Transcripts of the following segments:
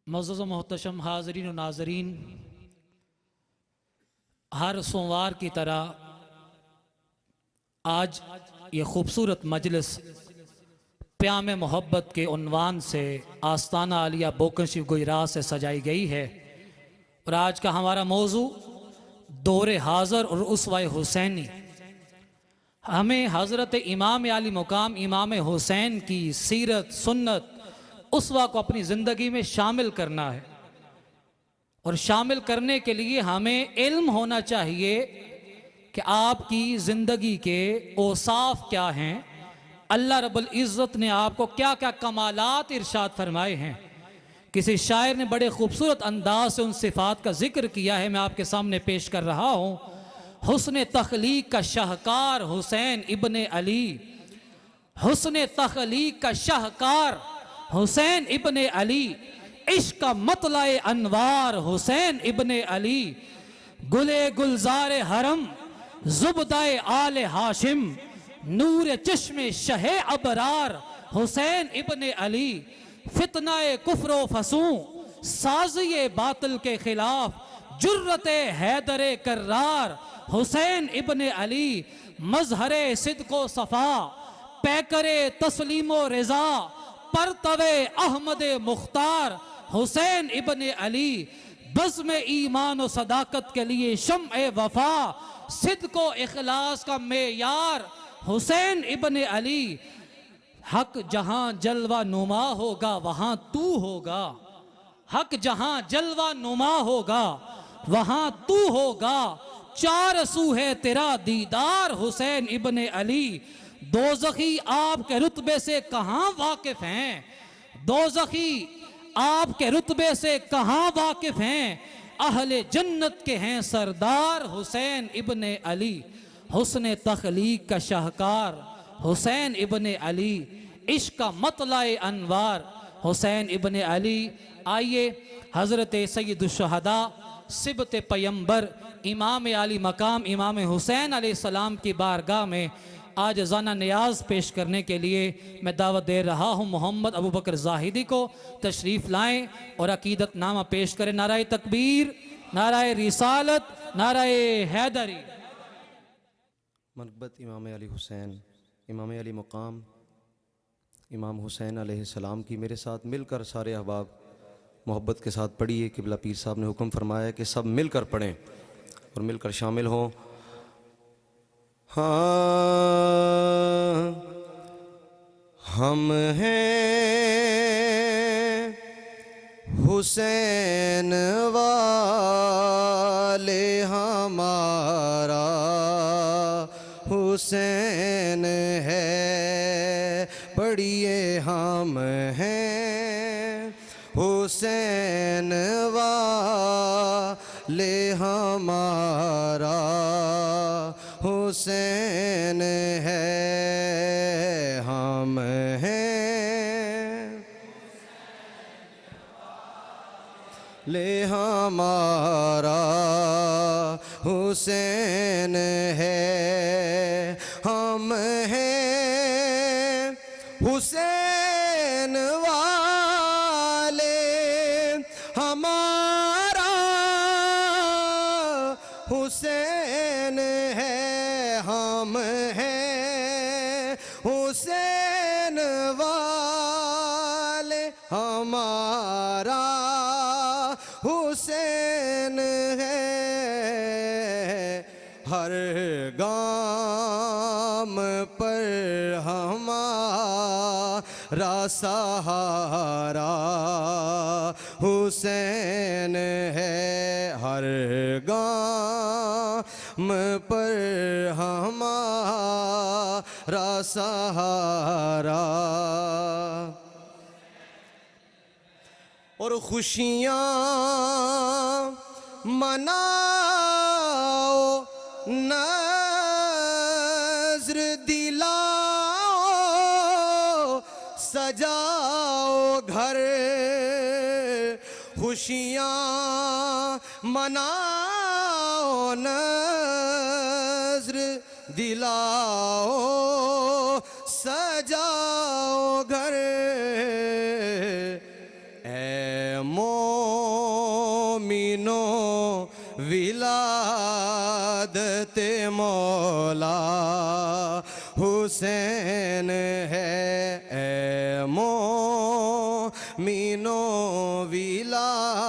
मुअज़्ज़ज़ मोहतशम हाज़रीन व नाज़रीन, हर सोमवार की तरह आज ये खूबसूरत मजलिस प्याम मोहब्बत के उन्वान से आस्ताना आलिया बोकनशिव गुजरात से सजाई गई है। और आज का हमारा मौजू दौरे हाज़र और उसवा हुसैनी। हमें हज़रत इमाम आली मुकाम इमाम हुसैन की सीरत सुन्नत उसवा को अपनी ज़िंदगी में शामिल करना है। और शामिल करने के लिए हमें इल्म होना चाहिए कि आपकी ज़िंदगी के औसाफ क्या हैं, अल्लाह रब्बुल इज़्ज़त ने आपको क्या क्या कमालात इरशाद फरमाए हैं। किसी शायर ने बड़े खूबसूरत अंदाज से उन सिफ़ात का जिक्र किया है, मैं आपके सामने पेश कर रहा हूँ। हुस्न तख्लीक का शाहकार हुसैन इब्ने अली, हुस्न तख्लीक का शाहकार हुसैन इब्ने अली, इश्क का मतलाए अनवार हुसैन इब्ने अली, गुले गुलजारे हरम जुबदाए आले हाशिम, नूर चश्मे शहे अबरार हुसैन इब्ने अली, फितनाए कुफ्र फसूं साजिए बातिल के खिलाफ जुर्रते हैदरे कर्रार हुसैन इब्ने अली, मजहरे सिद्को सफ़ा पैकरे तस्लीमो रिज़ा परतवे अहमद मुख्तार हुसैन इब्ने अली, बज़्म ईमान और सदाकत के लिए शम्अ वफा सिद्को इखलास का मेयार हुसैन इब्ने अली, हक जहां जलवा नुमा होगा वहां तू होगा, हक जहां जलवा नुमा होगा वहां तू होगा, चार सू है तेरा दीदार हुसैन इब्ने अली, दोज़खी आपके रुतबे से कहां वाकिफ हैं, दोज़खी आपके रुतबे से कहां वाकिफ हैं, अहले जन्नत के हैं सरदार हुसैन इब्ने अली, हुस्न तख्लीक का शाहकार हुसैन इब्ने अली, इश्क का मतलाए अनवार हुसैन इब्ने अली। आइए हज़रत सय्यदुश्शहदा सिबत पैगंबर इमाम आली मकाम इमाम हुसैन अलैहिस्सलाम की बारगाह में आज ज़ाना नियाज पेश करने के लिए मैं दावत दे रहा हूँ। मोहम्मद अबू बकर ज़ाहिदी को तशरीफ़ लाएँ और अकीदत नामा पेश करें। नाराए तकबीर, नाराए रिसालत, नाराए हैदरी। मनक़बत इमाम अली हुसैन, इमाम अली मुकाम इमाम हुसैन अलैहिस्सलाम की मेरे साथ मिलकर सारे अहबाब मोहब्बत के साथ पढ़िए। क़िबला पीर साहब ने हुक्म फरमाया कि सब मिलकर पढ़ें और मिलकर शामिल हों। हाँ, हम हैं हुसैन वाले, हमारा हुसैन है, पढ़िए हम हैं हुसैन वाले, हमारा हुसैन है, हम हैं ले हमारा हुसैन है, हम हैं हुसैन वाले, हमारा हुसैन है, हम हैं हुसैन वाले, हमारा हुसैन है, हर गाम पर हमारा सहारा हुसैन है, हर गाम पर हमारा सहारा। और खुशियाँ मनाओ, नज़्र दिलाओ, सजाओ घर, खुशियाँ मनाओ, नज़्र दिलाओ, सजाओ घर, मोमिनो विलादत मौला हुसैन है। मोमिनो विलादत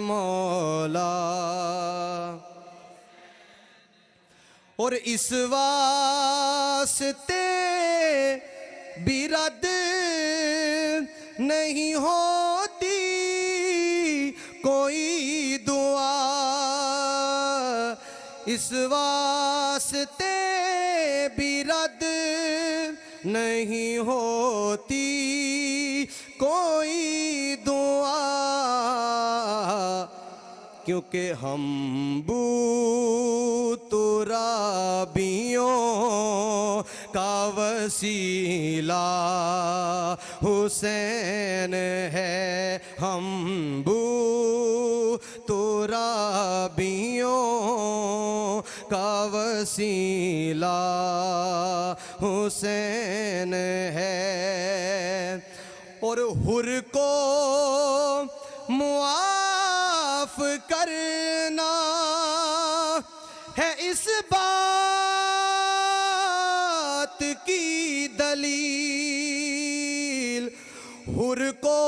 मौला। और इस वास्ते भी रद्द नहीं होती कोई दुआ। इस वास्ते भी रद्द नहीं होती कोई दुआ। क्योंकि हम तुराबियों का वसीला हुसैन है। हम तुराबियों का वसीला हुसैन है। और हुर को मुआफ करना है इस बात की दलील। हुर को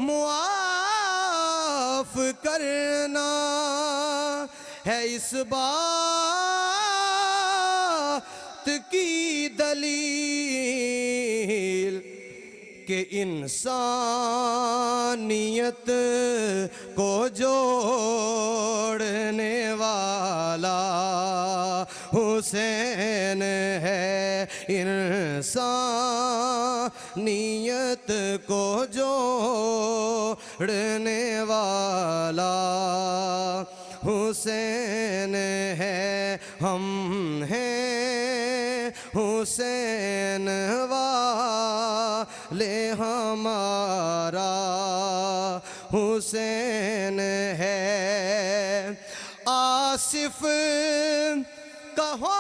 मुआफ करना है इस बात की दलील कि इंसानियत को जोड़ने वाला हुसैन है। इंसानियत को जोड़ने वाला हुसैन है। हम हैं हुसैन वाले, हमारा हुसैन है। आसिफ कहो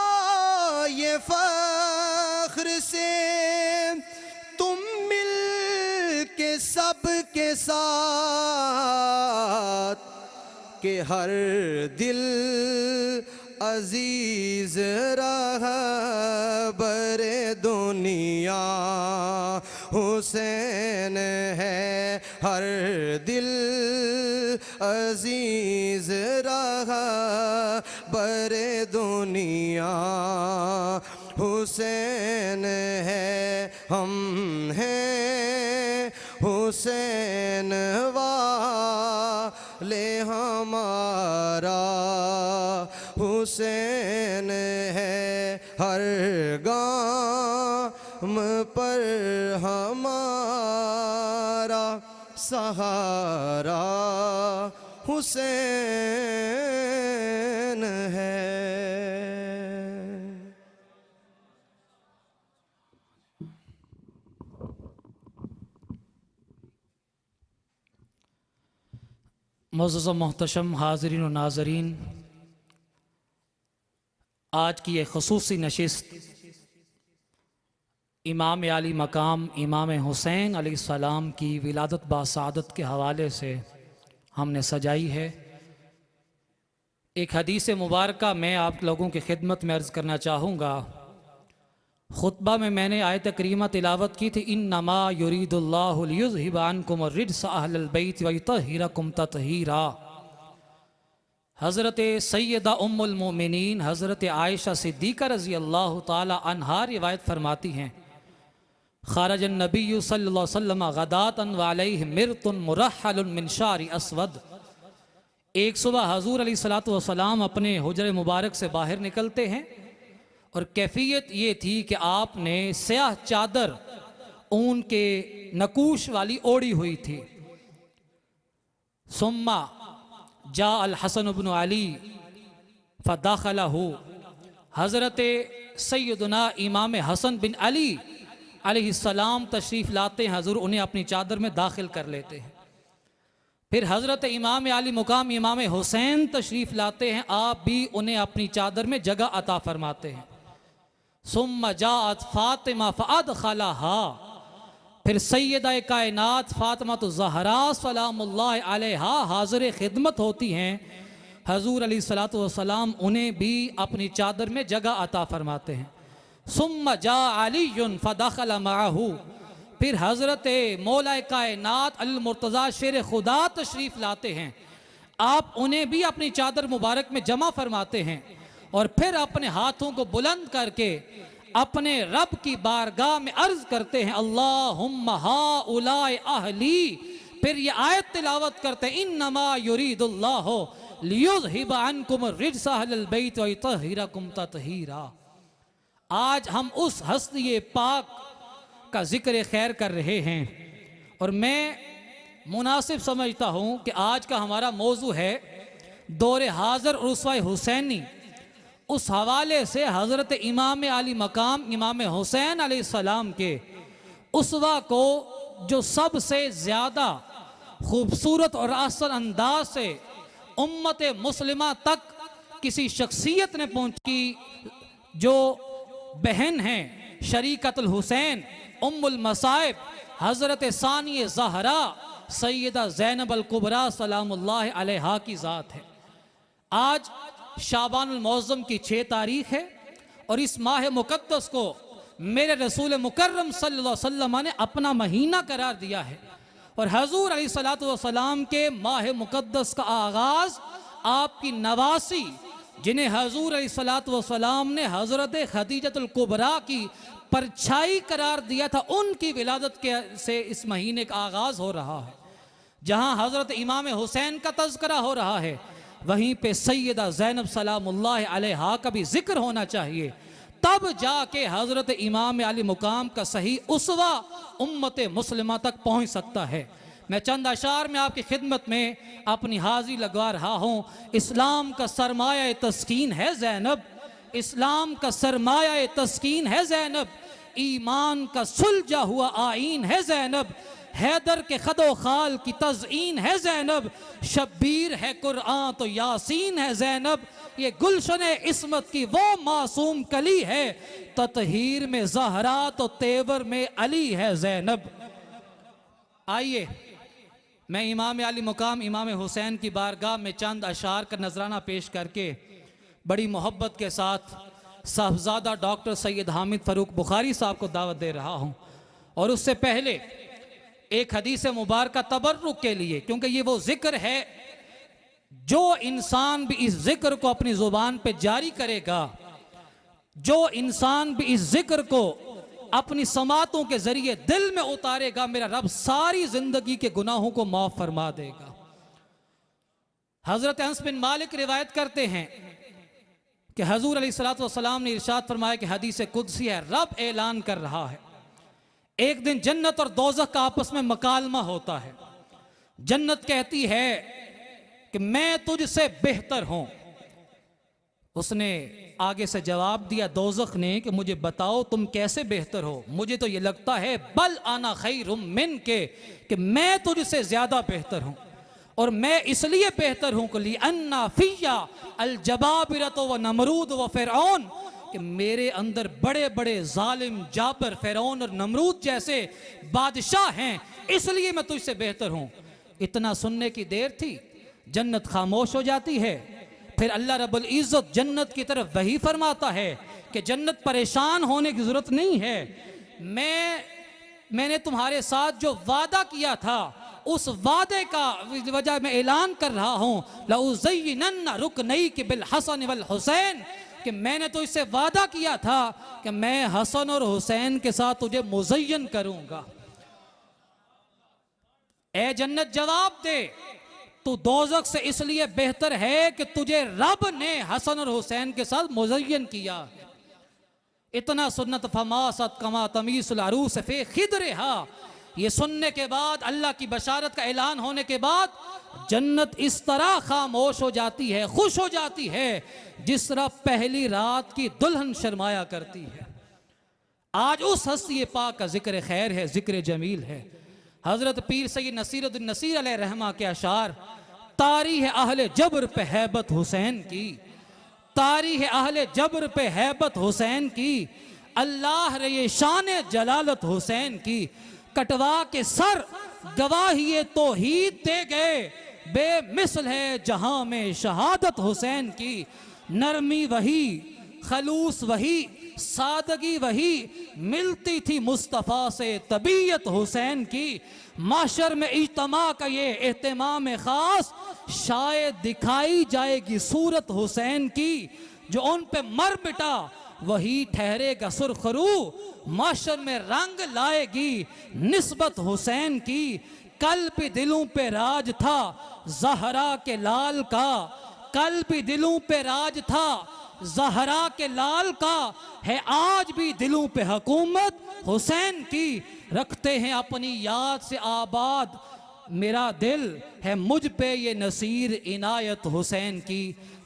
ये फख्र से तुम मिल के सब के साथ कि हर दिल अजीज रहा बरे दुनिया हुसैन है। हर दिल अजीज रहा बरे दुनिया हुसैन है। हम हैं हुसैन वाले, हमारा हुसैन है। हर गाम पर हमारा सहारा हुसैन है। मुअज़्ज़ज़ व मोहतशम हाज़रीन व नाज़रीन, आज की ये ख़ुसूसी नशिस्त इमाम आली मकाम इमाम हुसैन अलैहिस्सलाम की विलादत बासादत के हवाले से हमने सजाई है। एक हदीस मुबारका मैं आप लोगों की खिदमत में अर्ज़ करना चाहूँगा। खुतबा में मैंने आयत करीमा तिलावत की थी, इन्नमा युरीदुल्लाहु लियुज़हिबा अन्कुम अर्रिज्स अहलल बैत व युतहिरकुम तत्हीरा। हज़रत सैयदा उम्मुल मोमिनीन हज़रत आयशा सिद्दीक़ा रज़ी अल्लाह ताला अन्हा रिवायत फरमाती हैं, ख़ारज नबी सल्लल्लाहु अलैहि वसल्लम गदातन व अलैहि मिरतुन मुरहलुन मिन शारि अस्वद। एक सुबह हज़ूर अलैहिस्सलातु वस्सलाम अपने हुजरे मुबारक से बाहर निकलते हैं और कैफियत ये थी कि आपने स्याह चादर ऊन के नकूश वाली ओढ़ी हुई थी। सुम्मा जा अल हसन इब्न अली फदाखलहु। हज़रत सैयदना इमाम हसन बिन अली अलैहिस्सलाम तशरीफ़ लाते हैं, हजूर उन्हें अपनी चादर में दाखिल कर लेते हैं। फिर हज़रत इमाम आली मुकाम इमाम हुसैन तशरीफ़ लाते हैं, आप भी उन्हें अपनी चादर में जगह अता फरमाते हैं। सुम्मा जाअत फातिमा फ़अदखलहा। फिर सैयदा कायनात फातिमा ज़हरा सलामुल्लाह अलैहा हाज़िर खिदमत होती हैं। हजूर अलैहिस्सलातु वस्सलाम उन्हें भी अपनी चादर में जगह अता फरमाते हैं। सुम्मा जा अलीयुन फदखल माहू, फिर हज़रत मौला कायनात अल मुर्तज़ा शेर खुदा तशरीफ़ लाते हैं। आप उन्हें भी अपनी चादर मुबारक में जमा फरमाते हैं और फिर अपने हाथों को बुलंद करके अपने रब की बारगाह में अर्ज करते हैं, अल्लाहुम्मा हाउलाए अहली। फिर ये आयत तिलावत करते हैं, इन्नमा युरीदुल्लाहु लियुज़हिबा अन्कुम रिज्सा अहलल बैत व युतहिरकुम तत्हीरा। आज हम उस हस्ती पाक का जिक्र खैर कर रहे हैं और मैं मुनासिब समझता हूँ कि आज का हमारा मौजू है दौर हाज़िर और उसवा हुसैनी। उस हवाले से हज़रत इमाम अली मकाम इमाम हुसैन अलैहिस्सलाम के उसवा को जो सबसे ज़्यादा खूबसूरत और आसान अंदाज से उम्मत मुस्लिमा तक किसी शख्सियत ने पहुँची, जो बहन हैं शरीकतुल हुसैन उम्मुल मसाइब हज़रत सानी ज़हरा सैयदा ज़ैनब अल कुबरा सलामुल्लाह अलैहा की ज़ात है। आज शाबानुल मौज़म की 6 तारीख है और इस माह मुक़द्दस को मेरे रसूल मुकर्रम सल्लल्लाहु अलैहि वसल्लम ने अपना महीना करार दिया है और हजूर अलैहिस्सलातु वस्सलाम के माह मुक़द्दस का आगाज़ आपकी नवासी, जिन्हें हजूर अलैहिस्सलातु वस्सलाम ने हज़रत खदीजतुल कुबरा की परछाई करार दिया था, उनकी विलादत के से इस महीने का आगाज़ हो रहा है। जहाँ हज़रत इमाम हुसैन का तज़किरा हो रहा है, वहीं पे सैयदा ज़ैनब सलामुल्लाह अलैहा का भी जिक्र होना चाहिए, तब जाके हज़रत इमाम अली मुकाम का सही उसवा उम्मत मुस्लिमा तक पहुँच सकता है। मैं चंद अशार में आपकी खिदमत में अपनी हाज़िरी लगवा रहा हूँ। इस्लाम का सरमाया तस्कीन है ज़ैनब, इस्लाम का सरमाया तस्कीन है ज़ैनब, ईमान का सुलझा हुआ आईन है ज़ैनब, हैदर के खदो खाल की तज़ईन है ज़ैनब, शब्बीर है कुरआन तो यासीन है ज़ैनब, ये गुलशन इस्मत की वो मासूम कली है, ततहीर में ज़हरा तो तेवर में अली है ज़ैनब। आइए मैं इमाम अली मुकाम इमाम हुसैन की बारगाह में चंद अशार का नजराना पेश करके बड़ी मोहब्बत के साथ साहबजादा डॉक्टर सैयद हामिद फ़ारूक बुखारी साहब को दावत दे रहा हूँ। और उससे पहले एक हदीस मुबारक तबर्रुक के लिए, क्योंकि ये वो जिक्र है जो इंसान भी इस जिक्र को अपनी ज़ुबान पे जारी करेगा, जो इंसान भी इस जिक्र को अपनी समातों के जरिए दिल में उतारेगा, मेरा रब सारी जिंदगी के गुनाहों को माफ फरमा देगा। हजरत अनस बिन मालिक रिवायत करते हैं कि हजूर अलैहिस्सलातु वस्सलाम ने इरशाद फरमाया कि हदीस कुदसी है, रब ऐलान कर रहा है, एक दिन जन्नत और दोज़ख का आपस में मकालमा होता है। जन्नत कहती है कि मैं तुझसे बेहतर हूं। उसने आगे से जवाब दिया दोज़ख ने कि मुझे बताओ तुम कैसे बेहतर हो। मुझे तो ये लगता है बल आना खैरुम मिन के, कि मैं तुझसे ज्यादा बेहतर हूं। और मैं इसलिए बेहतर हूं कि अन्ना फिया अल जबाबिरत व नमरूद व फिरौन, कि मेरे अंदर बड़े बड़े जालिम जाबर फिरौन और नमरूद जैसे बादशाह हैं, इसलिए मैं तुझसे बेहतर हूं। इतना सुनने की देर थी, जन्नत खामोश हो जाती है। फिर अल्लाह रब्बुल इज़्ज़त जन्नत की तरफ वही फरमाता है कि जन्नत परेशान होने की जरूरत नहीं है, मैंने तुम्हारे साथ जो वादा किया था उस वादे का वजह मैं ऐलान कर रहा हूँ, लउज़य्यिनन्ना रुकनैक बिल हसन वल हुसैन, कि मैंने तो इससे वादा किया था कि मैं हसन और हुसैन के साथ तुझे मुज़य्यन करूंगा। ए जन्नत जवाब दे, तू दोज़ख से इसलिए बेहतर है कि तुझे रब ने हसन और हुसैन के साथ मुज़य्यन किया है। इतना सुन्नत फमासत कमा तमीसुल अरूस फे खिदरहा, ये सुनने के बाद, अल्लाह की बशारत का ऐलान होने के बाद, जन्नत इस तरह खामोश हो जाती है, खुश हो जाती है जिस तरह पहली रात की दुल्हन शर्माया करती है। आज उस हस्ती पाक का जिक्र खैर है, जिक्र जमील है। हजरत पीर सैयद नसीरुद्दीन नसीर अलैहि रहमा के अशार, तारीख़ अहले जबर पे हैबत हुसैन की, तारीख़ अहले जबर पे हैबत हुसैन की, अल्लाह रे ये शान जलालत हुसैन की, कटवा के सर गवाही तौहीद दे गए। बेमिसल है जहां में शहादत हुसैन की, नरमी वही, खलूस वही, सादगी वही, मिलती थी मुस्तफ़ा से तबीयत हुसैन की। माशर में इज्तमा का ये एहतमाम खास, शायद दिखाई जाएगी सूरत हुसैन की। जो उन पे मर मिटा वही ठहरेगा सुरखरू, माशर में रंग लाएगी निस्बत हुसैन की। कल भी दिलों पे राज था ज़हरा के लाल का, कल भी दिलों पे राज था ज़हरा के लाल का, है आज भी दिलों पे हुकूमत हुसैन की। रखते हैं अपनी याद से आबाद मेरा दिल, है मुझ पे ये नसीर इनायत हुसैन की।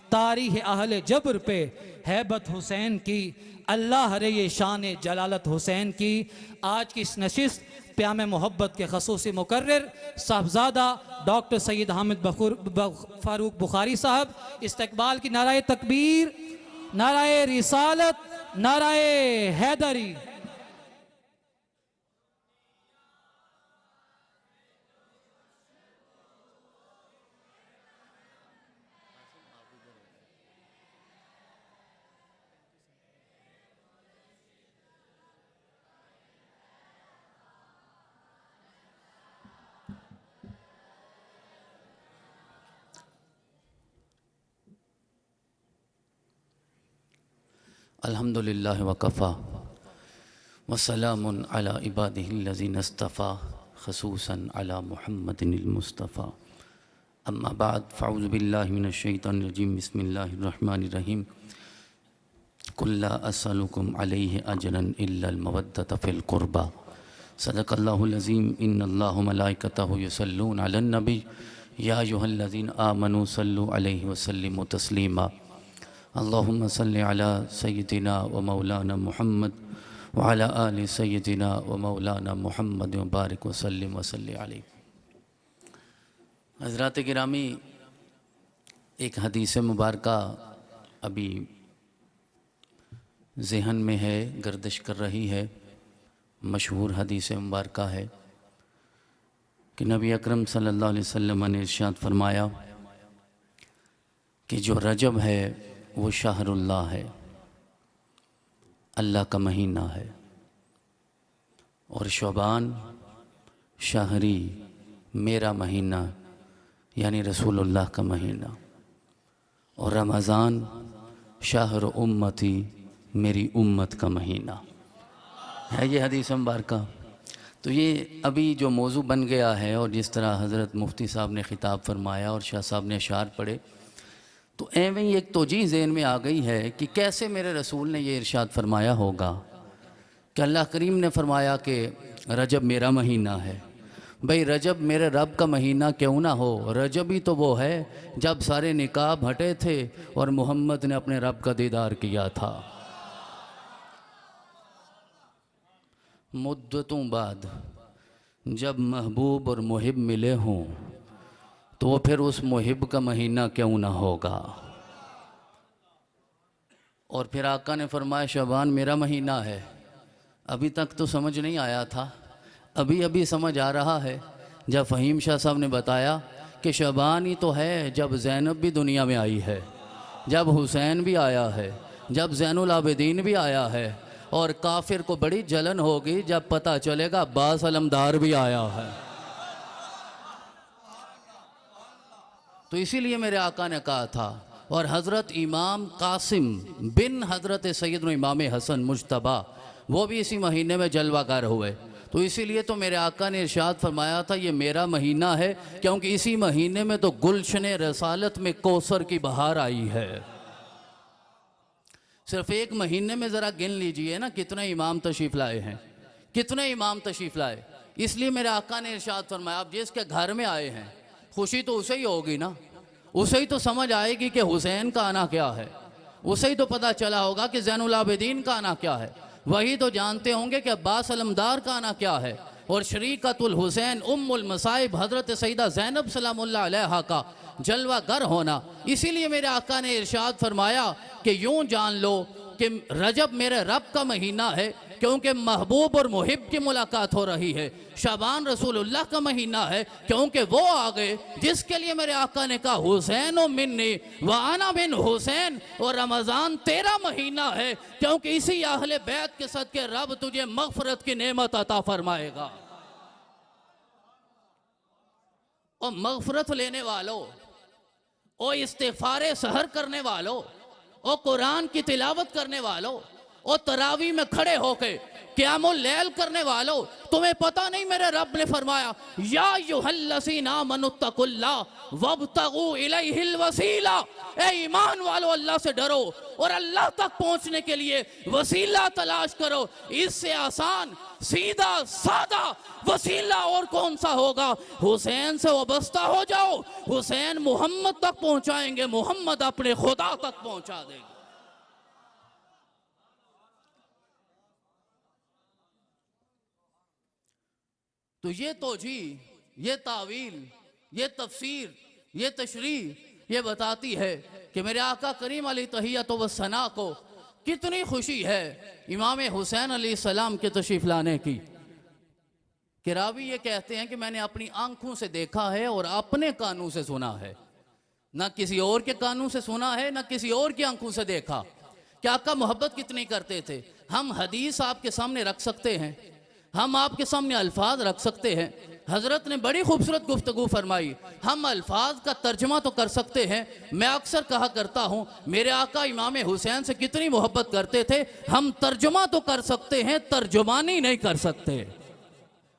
तारीख़ अहले जबर पे हैबत हुसैन की, अल्लाह रे ये शान जलालत हुसैन की। आज की इस नशिस्त प्याम मोहब्बत के खसूसी मुकर्रर साहबजादा डॉक्टर सैयद हामिद फ़ारूक बुखारी साहब, इस्तकबाल की नाराए तकबीर, नाराए रिसालत, नाराए हैदरी। अल्हम्दुलिल्लाह वकफ़ा वस्सलामुन अला इबादिहिल्लज़ीना इस्तफ़ा ख़ुसूसन अला मुहम्मदिनिल मुस्तफ़ा। अम्मा बाद फ़अऊज़ु बिल्लाहि मिनश शैतानिर रजीम, बिस्मिल्लाहिर रहमानिर रहीम। कुल ला अस्अलुकुम अलैहि अजरन इल्लल मवद्दत फ़िल क़ुरबा। सदक़ल्लाहुल अज़ीम। इन्नल्लाहा व मलाइकतहु युसल्लूना अलन नबी या अय्युहल्लज़ीना आमनू सल्लु अलैहि व सल्लिमू तस्लीमा। अल्लाहुम्मा सल्लि अला सय्यिदिना व मौलाना मुहम्मद व अला आलि सय्यिदिना व मौलाना मुहम्मद व बारिक व सल्लिम व सल्लि अलैहि। हज़रात गिरामी, एक हदीस मुबारका अभी ज़हन में है, गर्दिश कर रही है। मशहूर हदीस मुबारका है कि नबी अकरम सल्लल्लाहु अलैहि वसल्लम ने इरशाद फरमाया कि जो रजब है वो शहरुल्लाह है, अल्लाह का महीना है, और शबान शहरी, मेरा महीना यानी रसूलुल्लाह का महीना, और रमज़ान शहर उम्मती, मेरी उम्मत का महीना है। ये हदीस मुबारका। तो ये अभी जो मौजू बन गया है, और जिस तरह हज़रत मुफ्ती साहब ने ख़िताब फरमाया और शाह साहब ने अशार पढ़े, तो एवं ही एक तोजी ज़हन में आ गई है कि कैसे मेरे रसूल ने ये इरशाद फरमाया होगा कि अल्लाह करीम ने फरमाया कि रजब मेरा महीना है। भाई रजब मेरे रब का महीना क्यों ना हो, रजब ही तो वो है जब सारे निकाब हटे थे और मोहम्मद ने अपने रब का दीदार किया था। मुद्दतों बाद जब महबूब और मुहिब मिले हों तो फिर उस मुहिब का महीना क्यों ना होगा। और फिर आका ने फरमाया शबान मेरा महीना है। अभी तक तो समझ नहीं आया था, अभी अभी समझ आ रहा है जब फ़हीम शाह साहब ने बताया कि शबान ही तो है जब ज़ैनब भी दुनिया में आई है, जब हुसैन भी आया है, जब ज़ैनुल आबिदीन भी आया है, और काफिर को बड़ी जलन होगी जब पता चलेगा अब्बास अलमदार भी आया है। तो इसीलिए मेरे आका ने कहा था, और हज़रत इमाम कासिम बिन हज़रत सैयदना इमाम हसन मुज्तबा वो भी इसी महीने में जलवागर हुए। तो इसीलिए तो मेरे आका ने इरशाद फरमाया था ये मेरा महीना है, क्योंकि इसी महीने में तो गुलशन रसालत में कौसर की बहार आई है। सिर्फ एक महीने में ज़रा गिन लीजिए ना कितने इमाम तशरीफ़ लाए हैं, कितने इमाम तशरीफ़ लाए। इसलिए मेरे आका ने इरशाद फरमाया आप जिसके घर में आए हैं खुशी तो उसे ही होगी ना, उसे ही तो समझ आएगी कि हुसैन का आना क्या है, उसे ही तो पता चला होगा कि ज़ैनुल आबिदीन का आना क्या है, वही तो जानते होंगे कि अब्बास अलमदार का आना क्या है, और शरीकतुल हुसैन उम्मुल मसाइब हज़रत सईदा ज़ैनब सलामुल्लाह अलैहा का जलवा गर होना। इसीलिए मेरे आका ने इरशाद फरमाया कि यूं जान लो कि रजब मेरे रब का महीना है क्योंकि महबूब और मुहिब की मुलाकात हो रही है। शाबान रसूलुल्लाह का महीना है क्योंकि वो आ गए जिसके लिए मेरे आका ने कहा हुसैन ओ मिन्नी व आना बिन हुसैन। और रमज़ान तेरा महीना है क्योंकि इसी अहले बैत के सदके रब तुझे मगफरत की नेमत अता फरमाएगा। और मगफरत लेने वालों, ओ इस्तिग़फ़ार सहर करने वालों, ओ कुरान की तिलावत करने वालों, ओ तरावी में खड़े होके क़ियामुल लैल करने वालों, तुम्हें पता नहीं मेरे रब ने फरमाया या अय्युहल्लज़ीना आमनुत्तकुल्लाह वब्तगू इलैहिल वसीला। ए ईमान वालों, अल्लाह से डरो और अल्लाह तक पहुंचने के लिए वसीला तलाश करो। इससे आसान सीधा सादा वसीला और कौन सा होगा? हुसैन से वाबस्ता हो जाओ, हुसैन मोहम्मद तक पहुंचाएंगे, मोहम्मद अपने खुदा तक पहुंचा देंगे। तो ये तोजी, ये तावील, ये तफसीर, ये तशरीह ये बताती है कि मेरे आका करीम अली तहियत व सना को कितनी खुशी है इमाम हुसैन अलैहिस्सलाम के तशरीफ लाने की। कि रावी ये कहते हैं कि मैंने अपनी आंखों से देखा है और अपने कानों से सुना है, ना किसी और के कानों से सुना है, ना किसी और की आंखों से देखा। कि आका मोहब्बत कितनी करते थे। हम हदीस आपके सामने रख सकते हैं, हम आपके सामने अल्फाज रख सकते हैं। हजरत ने बड़ी खूबसूरत गुफ्तगू फरमाई। हम अल्फाज का तर्जमा तो कर सकते हैं। मैं अक्सर कहा करता हूं मेरे आका इमाम हुसैन से कितनी मोहब्बत करते थे। हम तर्जमा तो कर सकते हैं, तर्जुमानी नहीं कर सकते।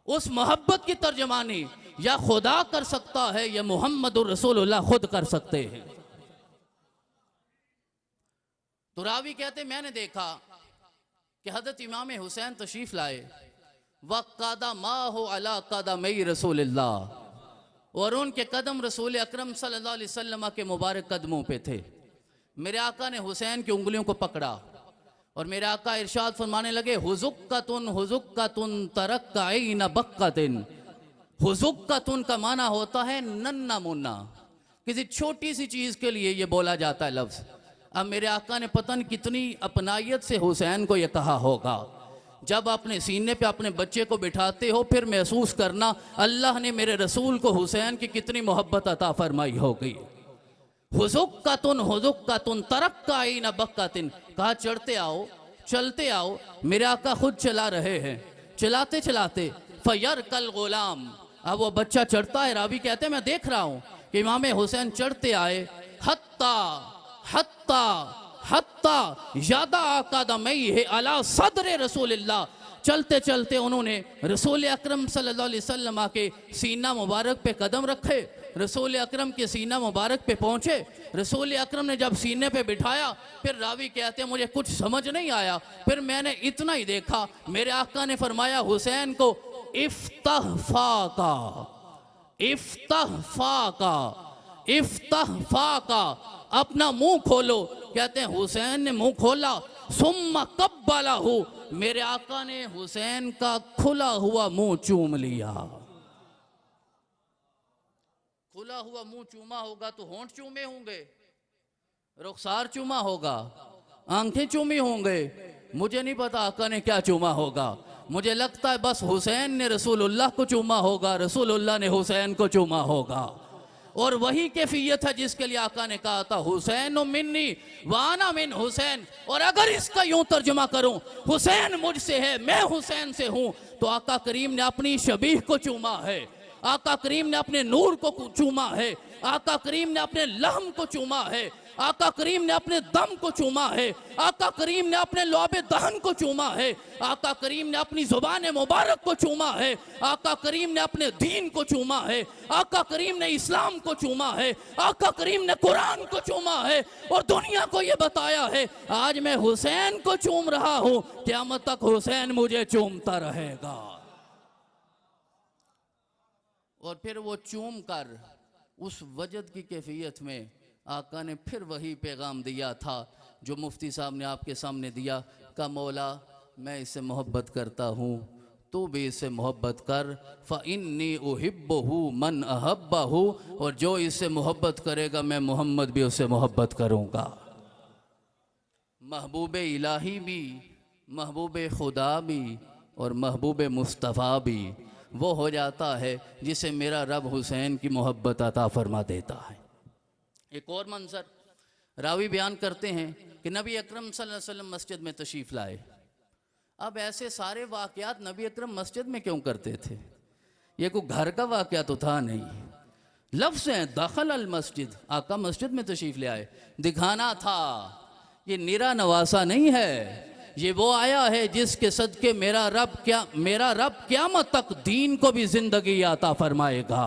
उस मोहब्बत की तर्जुमानी या खुदा कर सकता है या मुहम्मदुर रसूलुल्लाह खुद कर सकते हैं। तो रावी कहते मैंने देखा कि हजरत इमाम हुसैन तशरीफ लाए, वक़्क़ादा माहो अला क़दमई रसूलिल्लाह, और उनके कदम रसूल अकरम सल्लल्लाहु अलैहि वसल्लम के मुबारक कदमों पे थे। मेरे आका ने हुसैन की उंगलियों को पकड़ा और मेरे आका इरशाद फरमाने लगे हुज़ुक्कतुन तरक्काइन बक्कतिन। हुज़ुक्कतुन का माना होता है नन्ना मुन्ना, किसी छोटी सी चीज़ के लिए ये बोला जाता है लफ्ज़। अब मेरे आका ने पता नहीं कितनी अपनायत से हुसैन को ये कहा होगा। जब अपने सीने पे अपने बच्चे को बिठाते हो फिर महसूस करना अल्लाह ने मेरे रसूल को हुसैन की कितनी मोहब्बत अता फरमाई होगी। हुज़ुक्कतुन तरक्काइन बक्कतिन, कहा चढ़ते आओ, चलते आओ। मेरे आका खुद चला रहे हैं, चलाते चलाते फयर कल गुलाम, अब वो बच्चा चढ़ता है। रावी कहते हैं मैं देख रहा हूँ कि इमाम हुसैन चढ़ते आए, हत्ता हत्ता हत्ता यादा कदमई है अला सदर रसूलिल्लाह। चलते चलते उन्होंने रसूल अकरम सल्लल्लाहु अलैहि वसल्लम के सीना मुबारक पे कदम रखे, रसूल अकरम के सीना मुबारक पे पहुँचे। रसूल अकरम ने जब सीने पे बिठाया फिर रावी कहते हैं मुझे कुछ समझ नहीं आया, फिर मैंने इतना ही देखा मेरे आका ने फरमाया हुसैन को इफ्ताह फाका, इफ्ताह फाका, इफ्ताह फाका, अपना मुंह खोलो। कहते हैं हुसैन ने मुंह खोला, सुम्मा कब्बलहु, मेरे आका ने हुसैन का खुला हुआ मुंह चूम लिया। खुला हुआ मुंह चूमा होगा तो होंठ चूमे होंगे, रुखसार चूमा होगा, आंखें चूमी होंगे, मुझे नहीं पता आका ने क्या चूमा होगा। मुझे लगता है बस हुसैन ने रसूलुल्लाह को चूमा होगा, रसूलुल्लाह ने हुसैन को चूमा होगा। और वही कैफियत है जिसके लिए आका ने कहा था हुसैन मिन्नी वाना मिन हुसैन। और अगर इसका यूं तर्जुमा करूं हुसैन मुझसे है, मैं हुसैन से हूं, तो आका करीम ने अपनी शबीह को चूमा है, आका करीम ने अपने नूर को चूमा है, आका करीम ने अपने लहम को चूमा है, आका करीम ने अपने दम को चूमा है, आका करीम ने अपने लौबे दहन को चूमा है, आका करीम ने अपनी जुबान मुबारक को चूमा है, आका करीम ने अपने दीन को चूमा है, आका करीम ने इस्लाम को चूमा है, आका करीम ने कुरान को चूमा है और दुनिया को ये बताया है आज मैं हुसैन को चूम रहा हूं, क़यामत तक हुसैन मुझे चूमता रहेगा। और फिर वो चूम कर उस वजद की कैफियत में आका ने फिर वही पैगाम दिया था जो मुफ्ती साहब ने आपके सामने दिया का मौला मैं इससे मोहब्बत करता हूँ, तू भी इससे मोहब्बत कर, फ़इन्नी उहिब्बुहु मन अहब्बहु, और जो इससे मोहब्बत करेगा मैं मोहम्मद भी उससे मोहब्बत करूँगा। महबूब इलाही भी, महबूब खुदा भी और महबूब मुस्तफ़ा भी वो हो जाता है जिसे मेरा रब हुसैन की मोहब्बत अता फरमा देता है। एक और मंजर रावी बयान करते हैं कि नबी अकरम सल्लल्लाहु अलैहि वसल्लम मस्जिद में तशरीफ़ लाए। अब ऐसे सारे वाक़यात नबी अकरम मस्जिद में क्यों करते थे? ये कोई घर का वाक़या तो था नहीं। लफ्ज़ हैं दखल अल मस्जिद, आका मस्जिद में तशरीफ़ ले आए, दिखाना था ये निरा नवासा नहीं है, ये वो आया है जिसके सदके मेरा रब क़यामत तक दीन को भी जिंदगी अता फरमाएगा।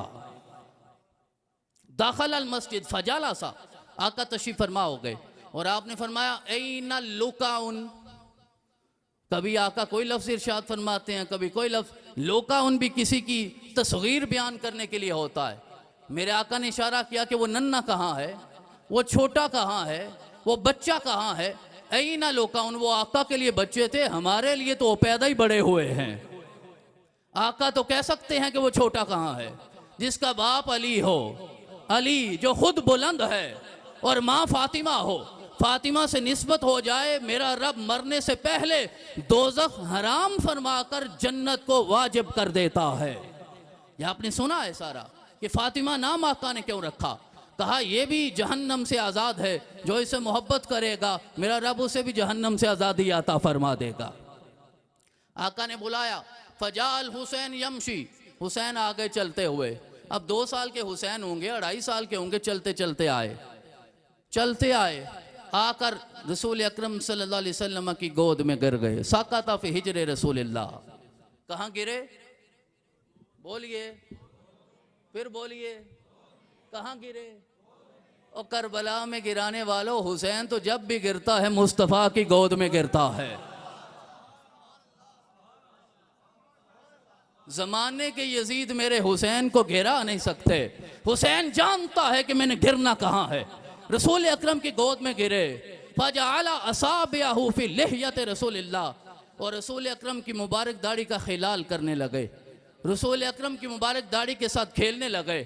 दाखिल अल मस्जिद फजाला सा, आका तशरीफ फरमा हो गए और आपने फरमाया ऐना लुकाउन। कभी आका कोई लफ्ज़ इरशाद फरमाते हैं, कभी कोई लफ्ज़। लुकाउन भी किसी की तस्गीर बयान करने के लिए होता है। मेरे आका ने इशारा किया कि वो नन्ना कहाँ है, वो छोटा कहाँ है, वो बच्चा कहाँ है। ऐना लुकाउन, वो आका के लिए बच्चे थे, हमारे लिए तो वो पैदा ही बड़े हुए हैं। आका तो कह सकते हैं कि वो छोटा कहाँ है। जिसका बाप अली हो, अली जो खुद बुलंद है, और माँ फातिमा हो, फातिमा से निस्बत हो जाए, मेरा रब मरने से पहले दोज़ख हराम फरमाकर जन्नत को वाजिब कर देता है। ये आपने सुना है सारा कि फातिमा नाम आका ने क्यों रखा। कहा यह भी जहन्नम से आज़ाद है, जो इसे मोहब्बत करेगा मेरा रब उसे भी जहन्नम से आज़ादी अता फरमा देगा। आका ने बुलाया, फजाल हुसैन यमशी, हुसैन आगे चलते हुए। अब 2 साल के हुसैन होंगे, 2.5 साल के होंगे, चलते चलते आए, आकर रसूल अकरम सल्लल्लाहु अलैहि वसल्लम की गोद में गिर गए। साक़ता फ़ी हिज्र रसूलिल्लाह। कहाँ गिरे? बोलिए, फिर बोलिए, कहाँ गिरे? और करबला में गिराने वालों, हुसैन तो जब भी गिरता है मुस्तफ़ा की गोद में गिरता है। जमाने के यजीद मेरे हुसैन को गिरा नहीं सकते। हुसैन जानता है कि मैंने गिरना कहाँ है। रसूल अकरम की गोद में गिरे। फजअला असाबिअहु फी लिहयत रसूलिल्लाह, और रसूल अकरम की मुबारक दाढ़ी का खिलाल करने लगे, रसूल अकरम की मुबारक दाढ़ी के साथ खेलने लगे।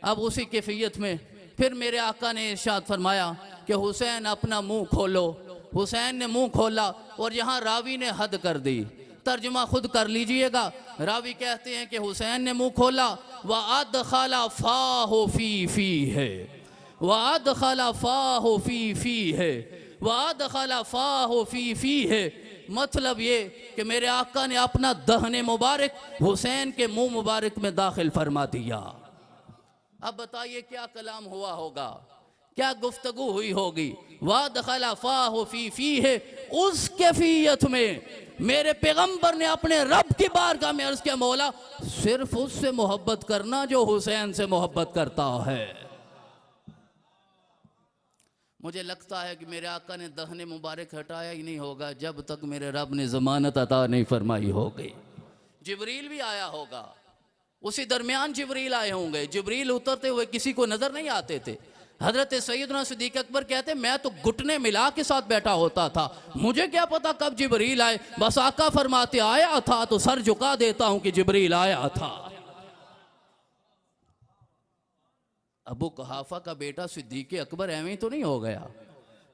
अब उसी कैफियत में फिर मेरे आका ने इरशाद फरमाया कि हुसैन अपना मुंह खोलो। हुसैन ने मुंह खोला और यहाँ रावी ने हद कर दी। तर्जुमा खुद कर लीजिएगा। रावी कहते हैं कि हुसैन ने मुंह खोला, व अदखला फाहु फी फी है, व अदखला फाहु फी फी है, व अदखला फाहु फी फी है। मतलब ये कि मेरे आका ने अपना दहने मुबारक हुसैन के मुंह मुबारक में दाखिल फरमा दिया। अब बताइए क्या कलाम हुआ होगा, क्या गुफ्तगू हुई होगी। वादखला फाहु फी फी है, उस कैफियत में मेरे पैगंबर ने अपने रब की बारगाह में अर्ज किया, मौला सिर्फ उससे मोहब्बत करना जो हुसैन से मोहब्बत करता है। मुझे लगता है कि मेरे आका ने दहने मुबारक हटाया ही नहीं होगा जब तक मेरे रब ने जमानत अता नहीं फरमाई होगी। जिब्रील भी आया होगा, उसी दरमियान जिब्रील आए होंगे। जिब्रील उतरते हुए किसी को नजर नहीं आते थे। हजरत सैयदना सिद्दीक अकबर कहते, मैं तो घुटने मिला के साथ बैठा होता था, मुझे क्या पता कब जिब्रील आए। बस आका फरमाते आया था तो सर झुका देता हूं कि जिब्रील आया था। अबू कुहाफा का बेटा सिद्दीक अकबर एवं ही तो नहीं हो गया,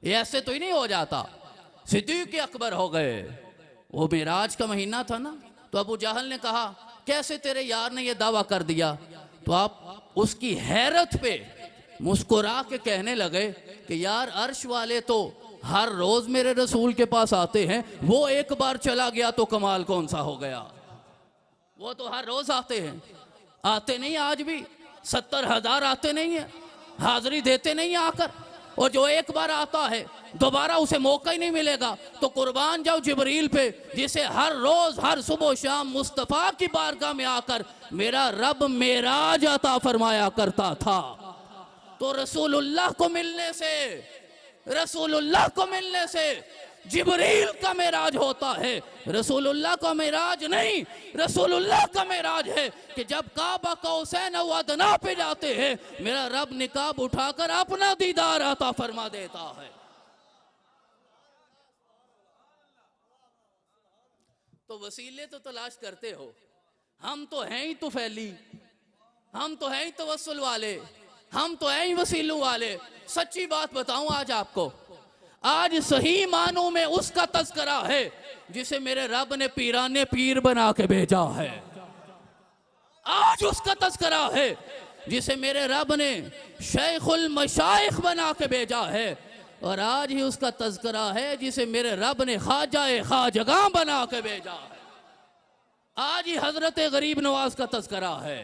ऐसे तो ही नहीं हो जाता। सिद्दीक अकबर हो गए। वो मेराज का महीना था ना, तो अबू जहल ने कहा कैसे तेरे यार ने ये दावा कर दिया। तो आप उसकी हैरत पे मुस्कुरा के कहने लगे कि यार अर्श वाले तो हर रोज मेरे रसूल के पास आते हैं, वो एक बार चला गया तो कमाल कौन सा हो गया। वो तो हर रोज आते हैं, आते नहीं आज भी 70,000 आते नहीं है, हाजिरी देते नहीं है आकर। और जो एक बार आता है दोबारा उसे मौका ही नहीं मिलेगा। तो कुर्बान जाओ जिब्रील पे, जिसे हर रोज हर सुबह शाम मुस्तफ़ा की बारगाह में आकर मेरा रब मेराज अता फरमाया करता था। तो रसूलुल्लाह को मिलने से, रसूलुल्लाह को मिलने से जिब्रील का मेराज होता है। रसूलुल्लाह का मेराज नहीं, रसूलुल्लाह का मेराज है कि जब काबा कौसैन व अदना पे जाते हैं मेरा रब निकाब उठाकर अपना दीदार अता फरमा देता है। तो वसीले तो तलाश करते हो, हम तो हैं ही तुफैली, हम तो हैं ही तवस्सुल वाले, हम तो हैं ही वसीलों वाले। सच्ची बात बताऊं आज आपको, आज सही मानों में उसका तज़किरा है जिसे मेरे रब ने पीराने पीर बना के भेजा है। आज उसका तज़किरा है जिसे मेरे रब ने शेखुल मशाइख बना के भेजा है। और आज ही उसका तज़किरा है जिसे मेरे रब ने ख्वाजाए ख्वाजगां बना के भेजा है। आज ही हजरत गरीब नवाज का तज़किरा है।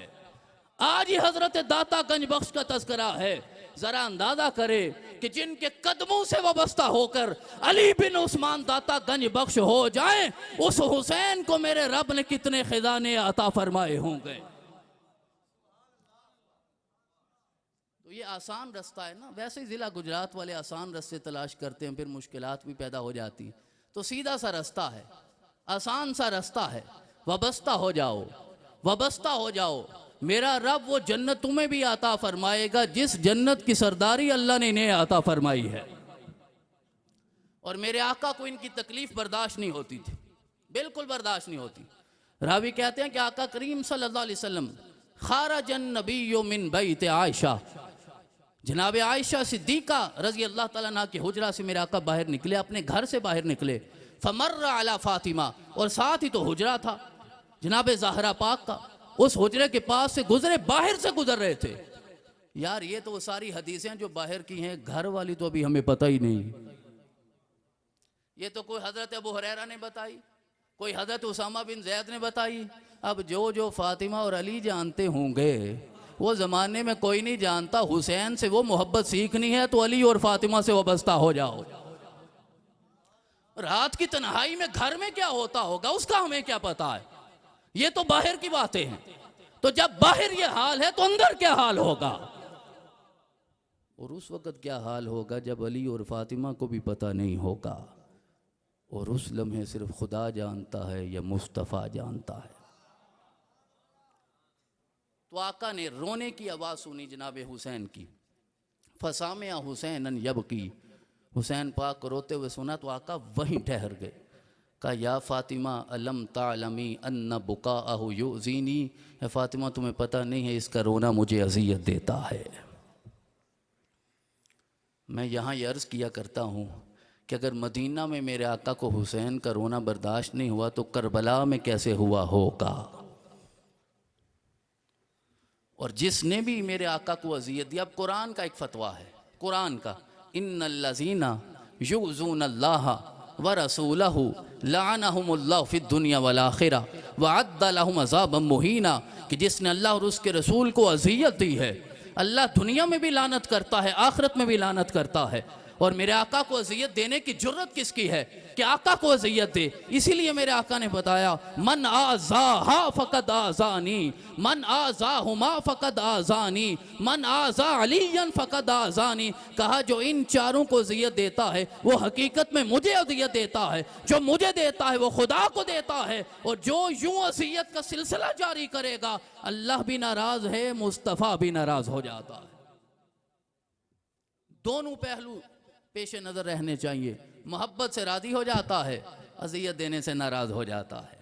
आज ही हजरत दाता गंज बख्श का तज़किरा है। जरा अंदाजा करे कि जिनके कदमों से वाबस्ता होकर अली बिन उस्मान दाता गंज बख्श हो जाएं, उस हुसैन को मेरे रब ने कितने खजाने अता फरमाए होंगे। तो ये आसान रास्ता है ना। वैसे ही जिला गुजरात वाले आसान रास्ते तलाश करते हैं, फिर मुश्किलात भी पैदा हो जाती हैं। तो सीधा सा रास्ता है, आसान सा रास्ता है, वाबस्ता हो जाओ, वाबस्ता हो जाओ। मेरा रब वो जन्नत तुम्हें भी आता फरमाएगा जिस जन्नत की सरदारी अल्लाह ने इन्हें आता फरमाई है। और मेरे आका को इनकी तकलीफ बर्दाश्त नहीं होती थी, बिल्कुल बर्दाश्त नहीं होती। रावी कहते हैं कि आका करीम सल्लल्लाहु अलैहि वसल्लम खारजन नबिय्यु मिन बैत आयशा, जनाब आयशा सिद्दीका रजी अल्लाह ताला अन्हा के हुजरा से मेरे आका बाहर निकले, अपने घर से बाहर निकले। फमर्रा अला फातिमा, और साथ ही तो हुजरा था जनाब ज़हरा पाक का। उस हुजरे के पास से गुजरे, बाहर से गुजर रहे थे। यार ये तो वो सारी हदीसें जो बाहर की हैं, घर वाली तो अभी हमें पता ही नहीं। ये तो कोई हजरत अबू हुरैरा ने बताई, कोई हजरत उसामा बिन ज़ैद ने बताई। अब जो फातिमा और अली जानते होंगे वो ज़माने में कोई नहीं जानता। हुसैन से वो मोहब्बत सीखनी है तो अली और फातिमा से वाबस्ता हो जाओ। रात की तन्हाई में घर में क्या होता होगा उसका हमें क्या पता है। ये तो बाहर की बातें हैं। तो जब बाहर ये हाल है तो अंदर क्या हाल होगा। और उस वक्त क्या हाल होगा जब अली और फातिमा को भी पता नहीं होगा। और उस लम्हे सिर्फ खुदा जानता है या मुस्तफ़ा जानता है। तो आका ने रोने की आवाज़ सुनी जनाब हुसैन की। फसामिया हुसैन यबकी, हुसैन पाक को रोते हुए सुना तो आका वहीं ठहर गए। कहा या फातिमा अलम तालमी अन्ना बुकाअहु युज़ीनी, है फातिमा तुम्हें पता नहीं है इसका रोना मुझे अज़ियत देता है। मैं यहाँ ये अर्ज़ किया करता हूँ कि अगर मदीना में मेरे आका को हुसैन का रोना बर्दाश्त नहीं हुआ तो करबला में कैसे हुआ होगा। और जिसने भी मेरे आका को अज़ियत दी, अब कुरान का एक फतवा है, कुरान का, इन्नल्लज़ीना युज़ूनल्लाह व रसूलहु लअनहुमुल्लाहु फिद दुनिया वल आखिरा व अद्द लहुम अज़ाबन मुहीना, कि जिसने अल्लाह और उसके रसूल को अज़ियत दी है अल्लाह दुनिया में भी लानत करता है, आखिरत में भी लानत करता है। और मेरे आका को अज़ियत देने की जुर्रत किसकी है कि आका को अज़ियत दे। इसीलिए मेरे आका ने बताया मन आज़ाहा फ़क़द आज़ानी, मन आज़ाहुमा फ़क़द आज़ानी, मन आज़ा अलीयन फ़क़द आज़ानी। कहा जो इन चारों को अज़ियत देता है वो हकीकत में मुझे अज़ियत देता है, जो मुझे देता है वो खुदा को देता है। और जो यूँ अज़ियत का सिलसिला जारी करेगा अल्लाह भी नाराज़ है, मुस्तफ़ा भी नाराज़ हो जाता है। दोनों पहलू पेश नज़र रहने चाहिए। मोहब्बत से राज़ी हो जाता है, अज़ियत देने से नाराज़ हो जाता है।